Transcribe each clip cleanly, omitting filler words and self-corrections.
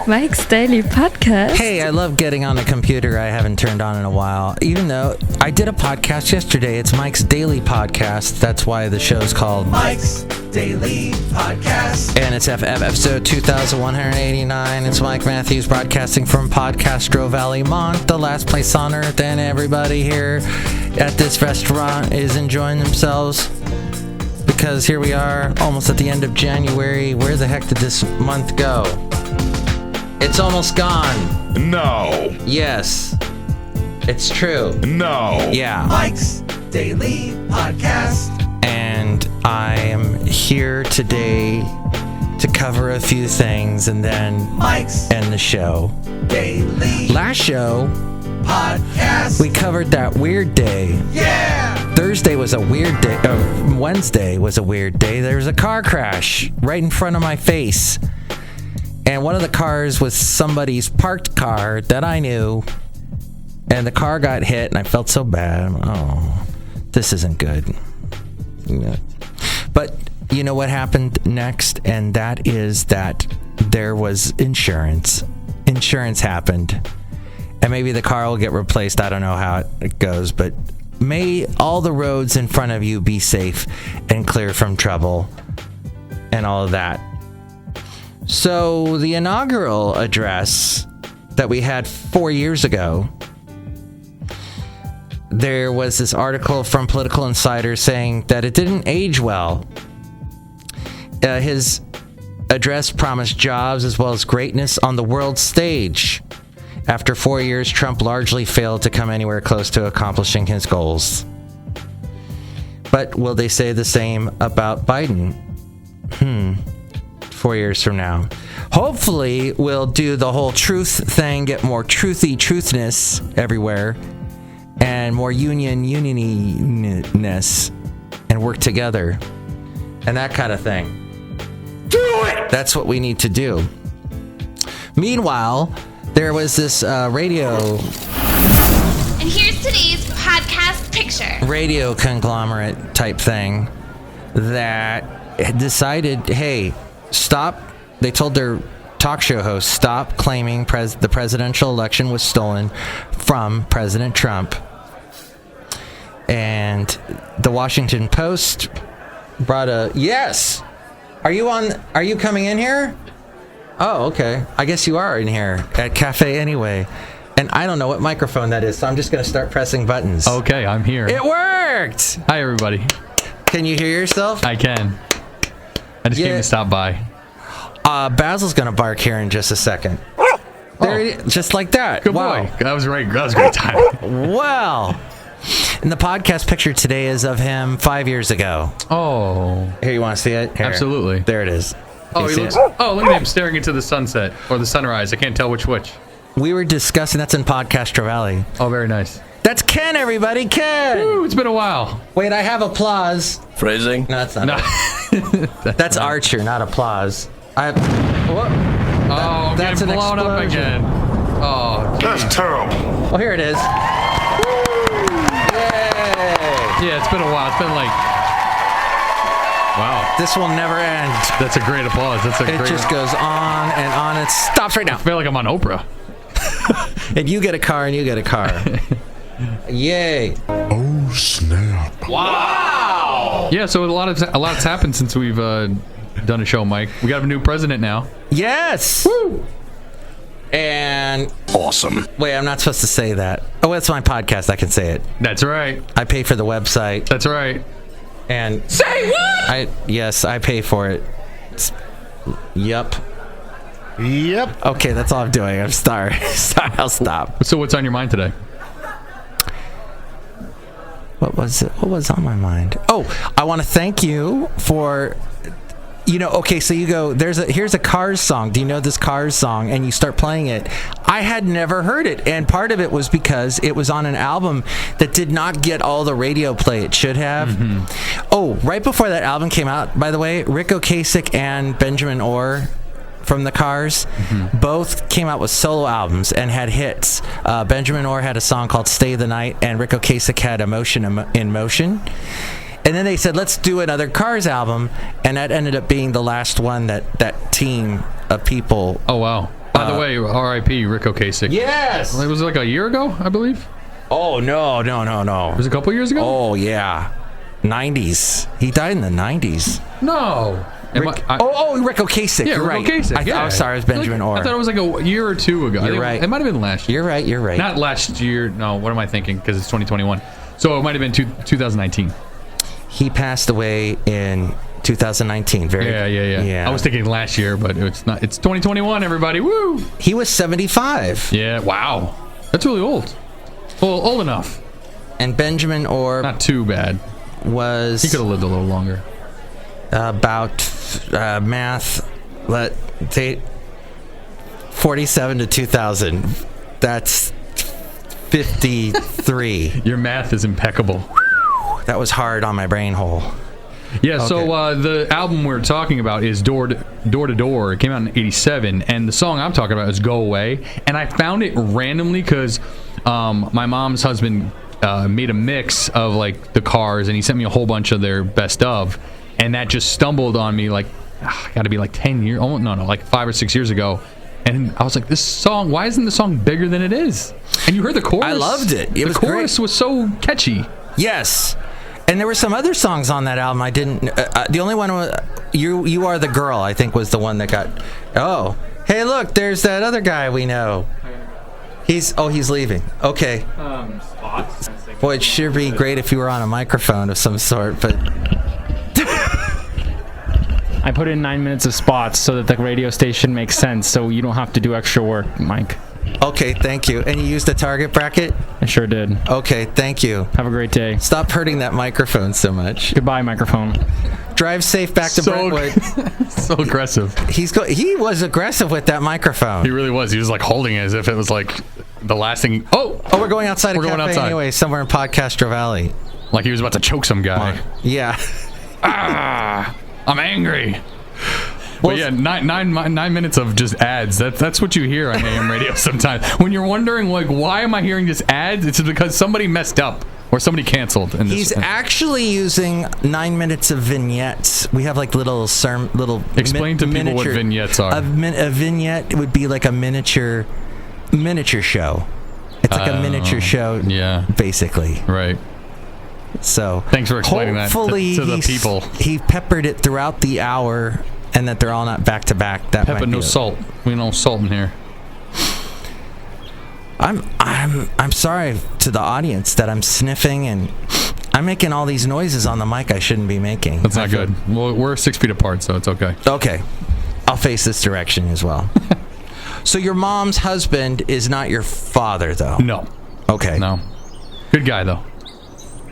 Mike's Daily Podcast. Hey, I love getting on a computer I haven't turned on in a while. Even though I did a podcast yesterday, it's Mike's Daily Podcast. That's why the show's called Mike's Daily Podcast. And it's episode 2189. It's Mike Matthews broadcasting from Podcastro Valley, Mont, the last place on earth. And everybody here at this restaurant is enjoying themselves. Because here we are, almost at the end of January. Where the heck did this month go? It's almost gone. No. Yes. It's true. No. Yeah. Mike's Daily Podcast. And I am here today to cover a few things and then Mike's end the show. Daily Last show, Podcast. we covered that weird day. Yeah. Thursday was a weird day. Wednesday was a weird day. There was a car crash right in front of my face. And one of the cars was somebody's parked car that I knew. And the car got hit, and I felt so bad. Oh, this isn't good. Yeah. But you know what happened next? And that is that there was insurance. Insurance happened. And maybe the car will get replaced. I don't know how it goes, but may all the roads in front of you be safe and clear from trouble and all of that. So the inaugural address that we had 4 years ago, there was this article from Political Insider saying that it didn't age well. His address promised jobs as well as greatness on the world stage. After 4 years, Trump largely failed to come anywhere close to accomplishing his goals. But will they say the same about Biden? 4 years from now. Hopefully, we'll do the whole truth thing, get more truthiness everywhere, and more unioniness, and work together, and that kind of thing. Do it! That's what we need to do. Meanwhile, there was this radio here's today's podcast picture. Radio conglomerate type thing that decided, hey, stop. They told their talk show host, stop claiming the presidential election was stolen from President Trump. And the Washington Post brought a, yes! Are you coming in here? Oh, okay. I guess you are in here at Cafe Anyway. And I don't know what microphone that is, so I'm just going to start pressing buttons. Okay, I'm here. It worked! Hi, everybody. Can you hear yourself? I can. I just came to stop by. Basil's going to bark here in just a second. There, just like that. Good wow. boy. That was right. That was a great time. Well, and the podcast picture today is of him 5 years ago. Oh. Here, you want to see it? Here. Absolutely. There it is. Oh, he looks. Oh, look at him staring into the sunset or the sunrise. I can't tell which. We were discussing. That's in Podcastro Valley. Oh, very nice. That's Ken, everybody. Ken. Ooh, it's been a while. Wait, I have applause. Phrasing? No, that's not. No. It. That's Archer, not applause. Oh, that's getting blown up again. Oh, geez. That's terrible. Well, here it is. Yay! Yeah, it's been a while. It's been like. Wow. This will never end. That's a great applause. It just goes on and on. It stops right now. I feel like I'm on Oprah. And you get a car, and you get a car. Yay! Oh, snap. Wow! Yeah, so a lot's happened since we've done a show, Mike. We got a new president now. Yes! Woo! And Awesome. wait, I'm not supposed to say that. Oh, it's my podcast. I can say it. That's right. I pay for the website. That's right. And say what? Yes, I pay for it. Yep. Okay, that's all I'm doing. I'm sorry. I'll stop. So what's on your mind today? What was it? What was on my mind? Oh, I want to thank you for, okay, so you go, here's a Cars song. Do you know this Cars song? And you start playing it. I had never heard it. And part of it was because it was on an album that did not get all the radio play it should have. Mm-hmm. Oh, right before that album came out, by the way, Rick Ocasek and Benjamin Orr from the Cars, both came out with solo albums and had hits. Benjamin Orr had a song called Stay the Night, and Rick Ocasek had Emotion in Motion. And then they said, let's do another Cars album, and that ended up being the last one that team of people. Oh, wow. By the way, R.I.P. Rick Ocasek. Yes! It was like a year ago, I believe. Oh, no. It was a couple years ago? Oh, yeah. 90s. He died in the 90s. No. Rick Ocasek. Yeah, You're Rick right. Ocasek. I'm sorry, it was Benjamin Orr. I thought it was like a year or two ago. You're right. It might have been last year. You're right. Not last year. No, what am I thinking? Because it's 2021. So it might have been 2019. He passed away in 2019. Yeah. I was thinking last year, but it's not. It's 2021, everybody. Woo! He was 75. Yeah, wow. That's really old. Well, old enough. And Benjamin Orr Not too bad. He was could have lived a little longer. about math. Let's say 47 to 2000. That's 53. Your math is impeccable. That was hard on my brain hole. Yeah, so the album we're talking about is Door to Door. It came out in 87, and the song I'm talking about is Go Away. And I found it randomly because my mom's husband made a mix of like the Cars, and he sent me a whole bunch of their best of, and that just stumbled on me like, got to be like 10 years, like 5 or 6 years ago. And I was like, this song, why isn't the song bigger than it is? And you heard the chorus. I loved it. The chorus was so catchy. Yes. And there were some other songs on that album I didn't... the only one was... You Are the Girl, I think, was the one that got... Oh. Hey, look, there's that other guy we know. He's leaving. Okay. Boy, it'd sure be great if you were on a microphone of some sort, but... I put in 9 minutes of spots so that the radio station makes sense, so you don't have to do extra work, Mike. Okay, thank you. And you used a target bracket? I sure did. Okay, thank you. Have a great day. Stop hurting that microphone so much. Goodbye, microphone. Drive safe back to Brentwood. So aggressive. He was aggressive with that microphone. He really was. He was like holding it as if it was like the last thing. Oh, we're going outside a cafe anyway, somewhere in Podcastro Valley. Like he was about to choke some guy. Yeah. I'm angry. Well, yeah, nine minutes of just ads. That's what you hear on AM radio sometimes. When you're wondering, like, why am I hearing just ads? It's because somebody messed up or somebody canceled. He's actually using 9 minutes of vignettes. We have like little Explain to people what vignettes are. A vignette would be like a miniature show. It's like a miniature show, basically. Right. So thanks for explaining that to the people. He peppered it throughout the hour, and that they're all not back to back. That pepper, no salt. We no salt in here. I'm sorry to the audience that I'm sniffing and I'm making all these noises on the mic I shouldn't be making. That's not good. Well, we're 6 feet apart, so it's okay. Okay, I'll face this direction as well. So your mom's husband is not your father, though? No. Okay. No. Good guy, though.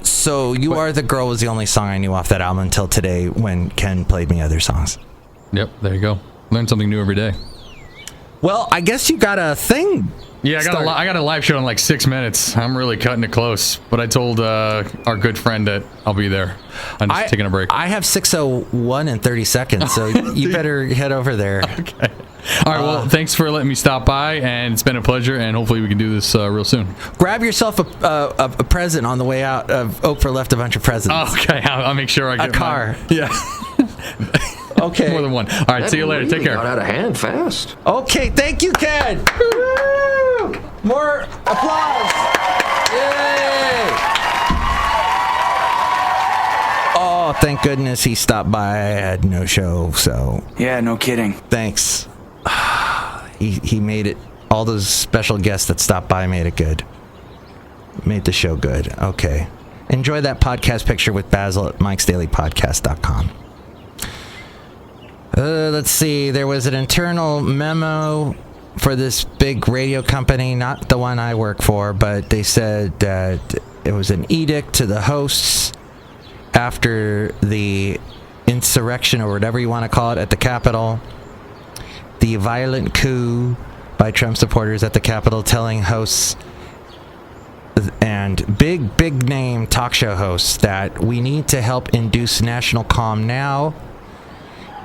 So You Are the Girl was the only song I knew off that album until today when Ken played me other songs. Yep, there you go. Learn something new every day. Well, I guess you got a thing. Yeah, I got a live show in like 6 minutes. I'm really cutting it close. But I told our good friend that I'll be there. I'm just taking a break. I have 6:01 in 30 seconds, so you better head over there. Okay. All right, well, thanks for letting me stop by, and it's been a pleasure, and hopefully we can do this real soon. Grab yourself a present on the way out. Oprah left a bunch of presents. Oh, okay, I'll make sure I get a car. Yeah. Okay. More than one. All right, see you later. Take care. Got out of hand fast. Okay, thank you, Ken. Woo! More applause. Yay! Oh, thank goodness he stopped by. I had no show, so. Yeah, no kidding. Thanks. He made it. All those special guests that stopped by made it good. Made the show good. Okay. Enjoy that podcast picture with Basil at mikesdailypodcast.com. Let's see. There was an internal memo for this big radio company, not the one I work for, but they said that it was an edict to the hosts after the insurrection, or whatever you want to call it, at the Capitol. The violent coup by Trump supporters at the Capitol, telling hosts and big name talk show hosts that we need to help induce national calm now,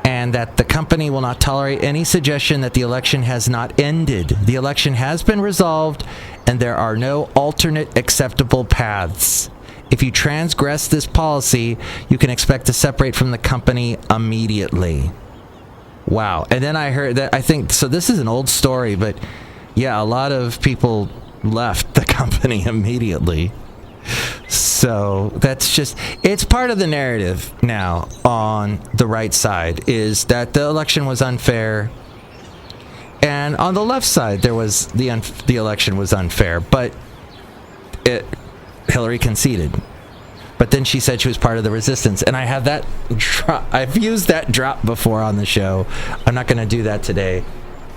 and that the company will not tolerate any suggestion that the election has not ended. The election has been resolved, and there are no alternate acceptable paths. If you transgress this policy, you can expect to separate from the company immediately. Wow. And then I heard that, I think, so this is an old story, but yeah, a lot of people left the company immediately. So that's just, it's part of the narrative now on the right side, is that the election was unfair. And on the left side, there was the election was unfair, but Hillary conceded. But then she said she was part of the resistance. And I have that I've used that drop before on the show. I'm not going to do that today.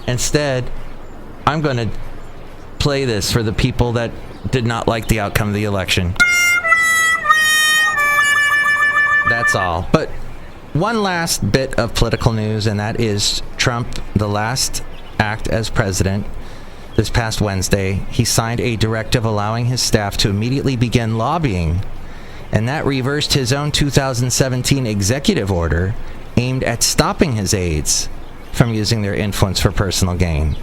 Instead, I'm going to play this for the people that did not like the outcome of the election. That's all. But one last bit of political news, and that is Trump, the last act as president. This past Wednesday, he signed a directive allowing his staff to immediately begin lobbying, and that reversed his own 2017 executive order aimed at stopping his aides from using their influence for personal gain.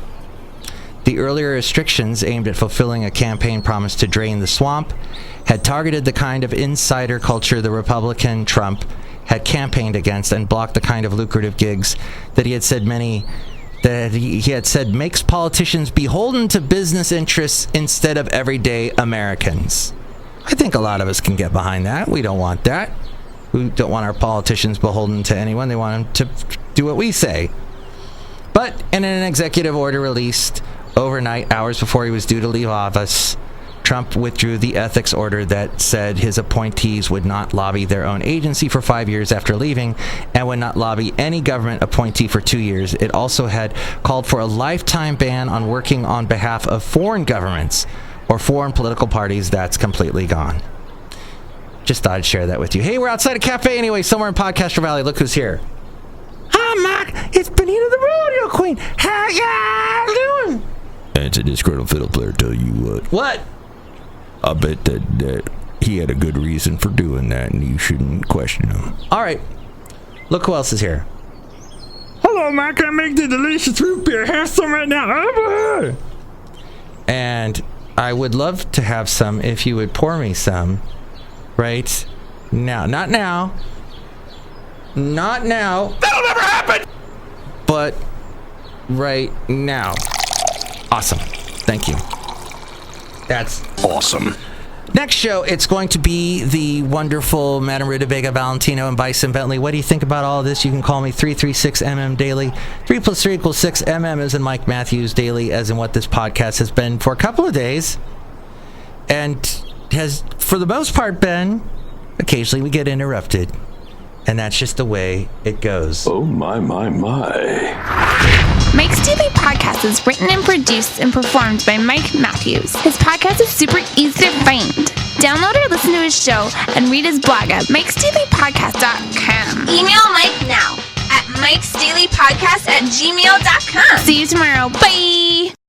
The earlier restrictions aimed at fulfilling a campaign promise to drain the swamp had targeted the kind of insider culture the Republican Trump had campaigned against and blocked the kind of lucrative gigs that he had said makes politicians beholden to business interests instead of everyday Americans. I think a lot of us can get behind that. We don't want that. We don't want our politicians beholden to anyone. They want them to do what we say. But in an executive order released overnight, hours before he was due to leave office, Trump withdrew the ethics order that said his appointees would not lobby their own agency for 5 years after leaving and would not lobby any government appointee for 2 years. It also had called for a lifetime ban on working on behalf of foreign governments or foreign political parties. That's completely gone. Just thought I'd share that with you. Hey, we're outside a cafe anyway, somewhere in Podcaster Valley. Look who's here. Hi, Mark. It's Benita the Rodeo Queen. How y'all doing? It's a disgruntled fiddle player, tell you what. What? I bet that he had a good reason for doing that, and you shouldn't question him. All right. Look who else is here. Hello, Mark. I make the delicious root beer. Have some right now. And I would love to have some if you would pour me some right now. Not now. Not now. That'll never happen! But right now. Awesome. Thank you. That's awesome. Next show, it's going to be the wonderful Madame Rootabega, Valentino, and Bison Bentley. What do you think about all of this? You can call me 336MM Daily. 3 + 3 = 6. MM as in Mike Matthews, Daily as in what this podcast has been for a couple of days. And has, for the most part, been, occasionally we get interrupted. And that's just the way it goes. Oh, my. Mike's Daily Podcast is written and produced and performed by Mike Matthews. His podcast is super easy to find. Download or listen to his show and read his blog at mikesdailypodcast.com. Email Mike now at mikesdailypodcast@gmail.com. See you tomorrow. Bye!